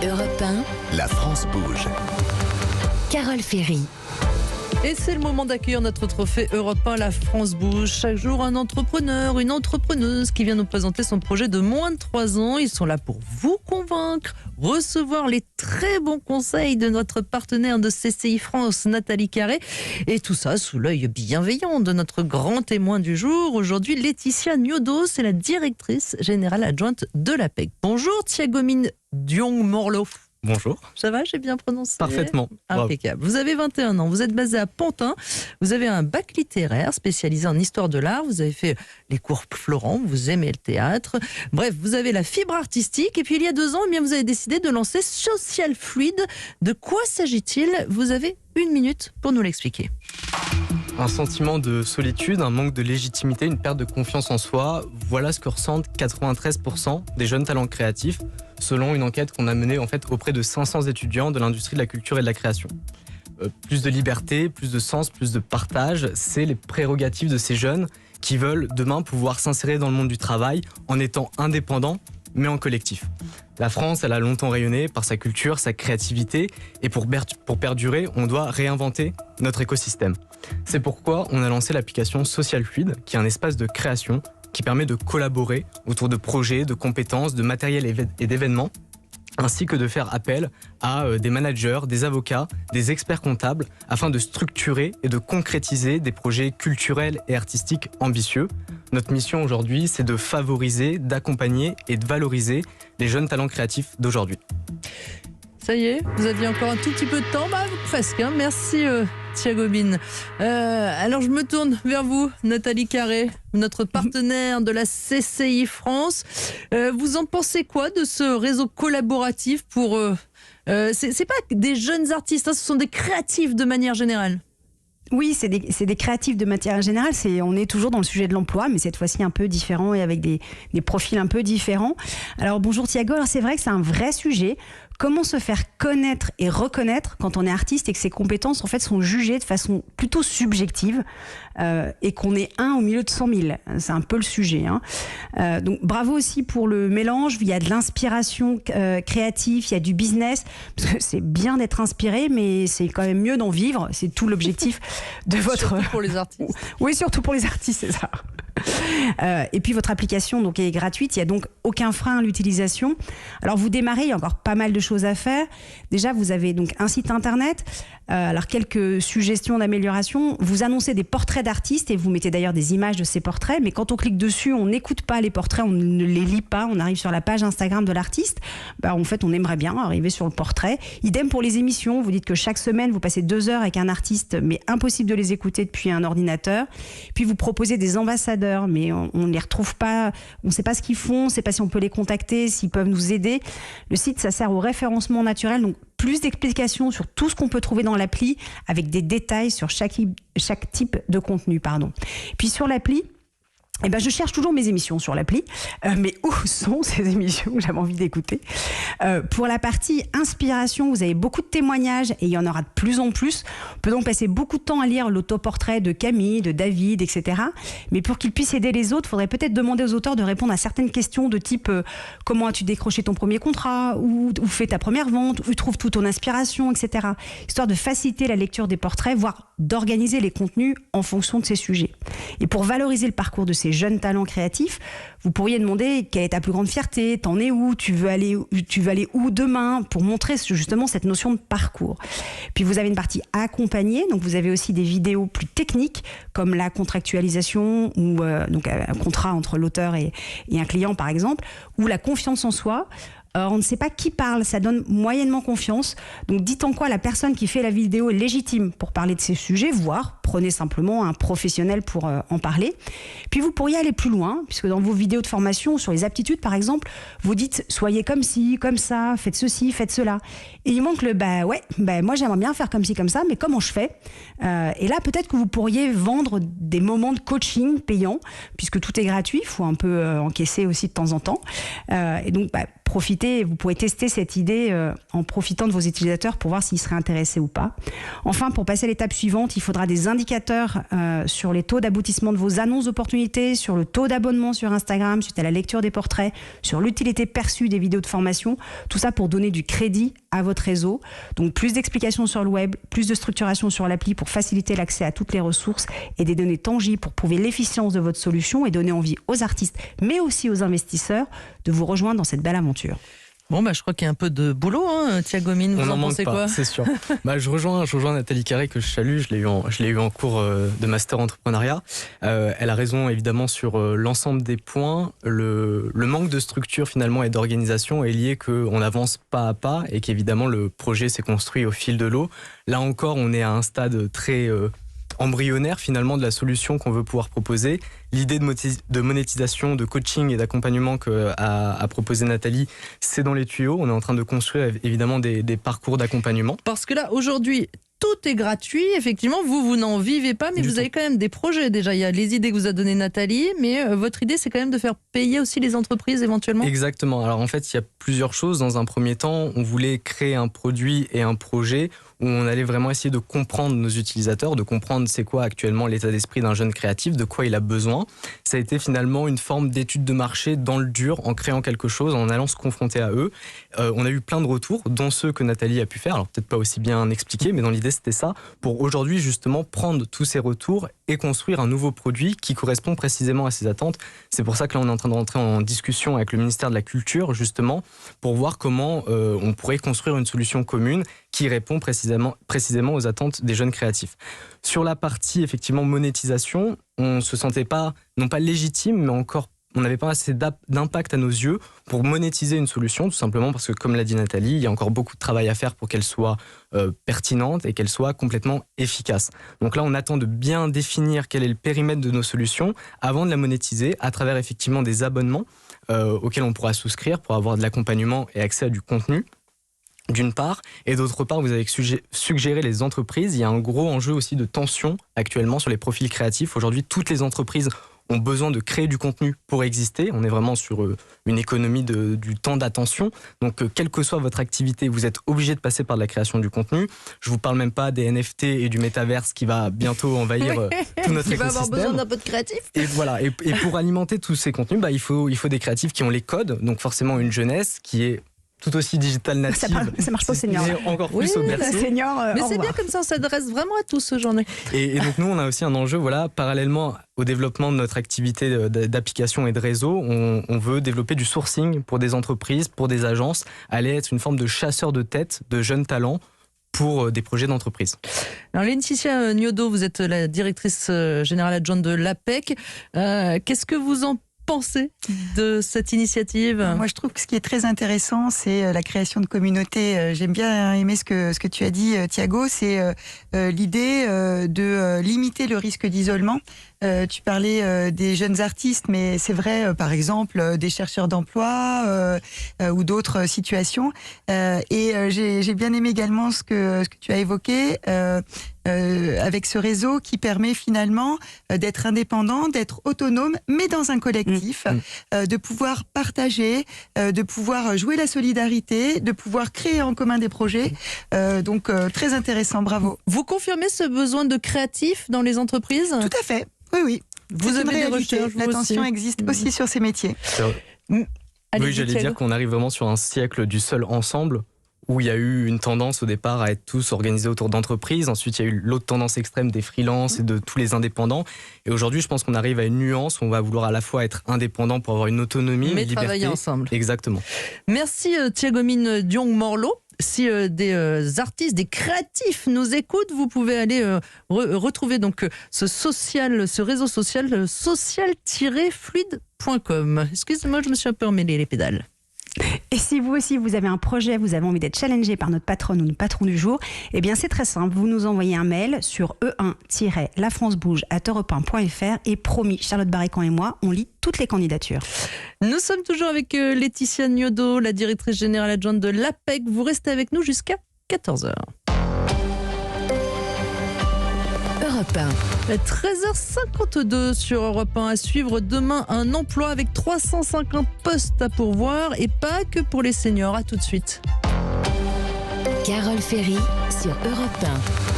Europe 1, La France bouge. Carole Ferry. Et c'est le moment d'accueillir notre trophée Europe 1, La France bouge. Chaque jour, un entrepreneur, une entrepreneuse qui vient nous présenter son projet de moins de 3 ans. Ils sont là pour vous convaincre, recevoir les très bons conseils de notre partenaire de CCI France, Nathalie Carré. Et tout ça sous l'œil bienveillant de notre grand témoin du jour. Aujourd'hui, Laetitia Niodo, c'est la directrice générale adjointe de l'APEC. Bonjour Thiagomine Diong-Morlo. Bonjour. Ça va, j'ai bien prononcé? Parfaitement. Impeccable. Vous avez 21 ans, vous êtes basé à Pantin, vous avez un bac littéraire spécialisé en histoire de l'art, vous avez fait les cours Florent, vous aimez le théâtre. Bref, vous avez la fibre artistique et puis il y a 2 ans, vous avez décidé de lancer Social Fluide. De quoi s'agit-il? Vous avez 1 minute pour nous l'expliquer. Un sentiment de solitude, un manque de légitimité, une perte de confiance en soi, voilà ce que ressentent 93% des jeunes talents créatifs, selon une enquête qu'on a menée auprès de 500 étudiants de l'industrie de la culture et de la création. Plus de liberté, plus de sens, plus de partage, c'est les prérogatives de ces jeunes qui veulent demain pouvoir s'insérer dans le monde du travail en étant indépendants, mais en collectif. La France, elle a longtemps rayonné par sa culture, sa créativité, et pour perdurer, on doit réinventer notre écosystème. C'est pourquoi on a lancé l'application Social Fluide, qui est un espace de création qui permet de collaborer autour de projets, de compétences, de matériel et d'événements, ainsi que de faire appel à des managers, des avocats, des experts comptables, afin de structurer et de concrétiser des projets culturels et artistiques ambitieux. Notre mission aujourd'hui, c'est de favoriser, d'accompagner et de valoriser les jeunes talents créatifs d'aujourd'hui. Ça y est, vous aviez encore un tout petit peu de temps, presque. Merci Thiagomine. Alors je me tourne vers vous, Nathalie Carré, notre partenaire de la CCI France. Vous en pensez quoi de ce réseau collaboratif pour... c'est pas des jeunes artistes, ce sont des créatifs de manière générale. Oui, c'est des créatifs de matière générale. On est toujours dans le sujet de l'emploi, mais cette fois-ci un peu différent et avec des profils un peu différents. Alors bonjour Thiago, alors c'est vrai que c'est un vrai sujet. Comment se faire connaître et reconnaître quand on est artiste et que ses compétences sont jugées de façon plutôt subjective et qu'on est un au milieu de 100 000. C'est un peu le sujet. Donc bravo aussi pour le mélange. Il y a de l'inspiration créative, il y a du business. Parce que c'est bien d'être inspiré, mais c'est quand même mieux d'en vivre. C'est tout l'objectif de votre... Surtout pour les artistes. Oui, surtout pour les artistes, c'est ça. Et puis votre application donc, est gratuite, il n'y a donc aucun frein à l'utilisation. Alors vous démarrez, il y a encore pas mal de choses à faire. Déjà vous avez donc un site internet, alors quelques suggestions d'amélioration. Vous annoncez des portraits d'artistes et vous mettez d'ailleurs des images de ces portraits, mais quand on clique dessus, on n'écoute pas les portraits, on ne les lit pas, on arrive sur la page Instagram de l'artiste. En fait on aimerait bien arriver sur le portrait. Idem pour les émissions, vous dites que chaque semaine vous passez 2 heures avec un artiste, mais impossible de les écouter depuis un ordinateur. Puis vous proposez des ambassadeurs, mais on ne les retrouve pas, on ne sait pas ce qu'ils font, on ne sait pas si on peut les contacter, s'ils peuvent nous aider. Le site, ça sert au référencement naturel, donc plus d'explications sur tout ce qu'on peut trouver dans l'appli, avec des détails sur chaque type de contenu. Puis sur l'appli, je cherche toujours mes émissions sur l'appli, mais où sont ces émissions que j'avais envie d'écouter? Pour la partie inspiration, vous avez beaucoup de témoignages et il y en aura de plus en plus. On peut donc passer beaucoup de temps à lire l'autoportrait de Camille, de David, etc. Mais pour qu'ils puissent aider les autres, il faudrait peut-être demander aux auteurs de répondre à certaines questions de type comment as-tu décroché ton premier contrat, où fait ta première vente, où trouves-tu ton inspiration, etc. Histoire de faciliter la lecture des portraits, voire d'organiser les contenus en fonction de ces sujets. Et pour valoriser le parcours de ces jeunes talents créatifs, vous pourriez demander quelle est ta plus grande fierté, t'en es où, tu veux aller où demain, pour montrer justement cette notion de parcours. Puis vous avez une partie accompagnée, donc vous avez aussi des vidéos plus techniques comme la contractualisation ou donc un contrat entre l'auteur et un client par exemple, ou la confiance en soi. On ne sait pas qui parle, ça donne moyennement confiance. Donc dites en quoi la personne qui fait la vidéo est légitime pour parler de ces sujets, voire prenez simplement un professionnel pour en parler. Puis vous pourriez aller plus loin, puisque dans vos vidéos de formation sur les aptitudes par exemple, vous dites soyez comme ci, comme ça, faites ceci, faites cela. Et il manque le moi j'aimerais bien faire comme ci, comme ça, mais comment je fais? Et là peut-être que vous pourriez vendre des moments de coaching payants, puisque tout est gratuit, il faut un peu encaisser aussi de temps en temps. Et donc profitez, vous pourrez tester cette idée en profitant de vos utilisateurs pour voir s'ils seraient intéressés ou pas. Enfin, pour passer à l'étape suivante, il faudra des indicateurs sur les taux d'aboutissement de vos annonces d'opportunités, sur le taux d'abonnement sur Instagram, suite à la lecture des portraits, sur l'utilité perçue des vidéos de formation, tout ça pour donner du crédit à votre réseau. Donc plus d'explications sur le web, plus de structuration sur l'appli pour faciliter l'accès à toutes les ressources et des données tangibles pour prouver l'efficience de votre solution et donner envie aux artistes, mais aussi aux investisseurs de vous rejoindre dans cette belle aventure. Bon, je crois qu'il y a un peu de boulot, Thiago Mine, vous en pensez quoi ? C'est sûr. Je rejoins Nathalie Carré, que je salue, je l'ai eu en cours de master entrepreneuriat. Elle a raison évidemment sur l'ensemble des points. Le manque de structure finalement et d'organisation est lié qu'on avance pas à pas et qu'évidemment le projet s'est construit au fil de l'eau. Là encore, on est à un stade très embryonnaire finalement de la solution qu'on veut pouvoir proposer. L'idée de monétisation, de coaching et d'accompagnement qu'a proposé Nathalie, c'est dans les tuyaux. On est en train de construire évidemment des parcours d'accompagnement. Parce que là, aujourd'hui, tout est gratuit. Effectivement, vous n'en vivez pas, mais vous avez quand même des projets déjà. Il y a les idées que vous a données Nathalie, mais votre idée, c'est quand même de faire payer aussi les entreprises éventuellement. Exactement. Alors en fait, il y a plusieurs choses. Dans un premier temps, on voulait créer un produit et un projet où on allait vraiment essayer de comprendre nos utilisateurs, de comprendre c'est quoi actuellement l'état d'esprit d'un jeune créatif, de quoi il a besoin. Ça a été finalement une forme d'étude de marché dans le dur, en créant quelque chose, en allant se confronter à eux. On a eu plein de retours, dont ceux que Nathalie a pu faire, alors peut-être pas aussi bien expliqués, mais dans l'idée c'était ça, pour aujourd'hui justement prendre tous ces retours et construire un nouveau produit qui correspond précisément à ces attentes. C'est pour ça que là on est en train de rentrer en discussion avec le ministère de la Culture, justement, pour voir comment on pourrait construire une solution commune qui répond précisément aux attentes des jeunes créatifs. Sur la partie effectivement monétisation, on se sentait pas, non pas légitime, mais encore on n'avait pas assez d'impact à nos yeux pour monétiser une solution, tout simplement parce que, comme l'a dit Nathalie, il y a encore beaucoup de travail à faire pour qu'elle soit pertinente et qu'elle soit complètement efficace. Donc là, on attend de bien définir quel est le périmètre de nos solutions avant de la monétiser à travers effectivement des abonnements auxquels on pourra souscrire pour avoir de l'accompagnement et accès à du contenu. D'une part, et d'autre part, vous avez suggéré les entreprises. Il y a un gros enjeu aussi de tension actuellement sur les profils créatifs. Aujourd'hui, toutes les entreprises ont besoin de créer du contenu pour exister. On est vraiment sur une économie du temps d'attention. Donc, quelle que soit votre activité, vous êtes obligé de passer par de la création du contenu. Je ne vous parle même pas des NFT et du métaverse qui va bientôt envahir tout notre écosystème. Il va avoir besoin d'un peu de créatif. Et voilà. Et pour alimenter tous ces contenus, il faut des créatifs qui ont les codes. Donc, forcément, une jeunesse qui est tout aussi digital native. Ça marche pas aux seniors. Encore plus au berceau. Mais c'est bien comme ça, on s'adresse vraiment à tous ce journée. Et donc nous, on a aussi un enjeu, parallèlement au développement de notre activité d'application et de réseau, on veut développer du sourcing pour des entreprises, pour des agences, aller être une forme de chasseur de tête de jeunes talents pour des projets d'entreprise. Alors Laetitia Niodo, vous êtes la directrice générale adjointe de l'APEC. Qu'est-ce que vous en pensez de cette initiative ? Moi, je trouve que ce qui est très intéressant, c'est la création de communautés. J'aime bien aimer ce que tu as dit, Thiago, c'est l'idée de limiter le risque d'isolement. Tu parlais des jeunes artistes, mais c'est vrai, par exemple, des chercheurs d'emploi ou d'autres situations. Et j'ai bien aimé également ce que tu as évoqué avec ce réseau qui permet finalement d'être indépendant, d'être autonome, mais dans un collectif, de pouvoir partager, de pouvoir jouer la solidarité, de pouvoir créer en commun des projets. Donc, très intéressant, bravo. Vous confirmez ce besoin de créatifs dans les entreprises ? Tout à fait. Oui. Vous avez des recherches, l'attention existe aussi sur ces métiers. Oui, j'allais dire qu'on arrive vraiment sur un siècle du seul ensemble, où il y a eu une tendance au départ à être tous organisés autour d'entreprises. Ensuite, il y a eu l'autre tendance extrême des freelances et de tous les indépendants. Et aujourd'hui, je pense qu'on arrive à une nuance où on va vouloir à la fois être indépendant pour avoir une autonomie, mais une liberté. travailler ensemble. Exactement. Merci Thiagomine Diong-Morlot. Si des artistes, des créatifs nous écoutent, vous pouvez aller retrouver donc ce réseau social, social-fluide.com. Excusez-moi, je me suis un peu emmêlé les pédales. Et si vous aussi, vous avez un projet, vous avez envie d'être challengé par notre patronne ou notre patron du jour, eh bien c'est très simple, vous nous envoyez un mail sur e1-lafrancebouge@europe1.fr et promis, Charlotte Barrican et moi, on lit toutes les candidatures. Nous sommes toujours avec Laetitia Niodo, la directrice générale adjointe de l'APEC. Vous restez avec nous jusqu'à 14h. Europe 1. 13h52 sur Europe 1. À suivre demain, un emploi avec 350 postes à pourvoir et pas que pour les seniors. À tout de suite. Carole Ferry sur Europe 1.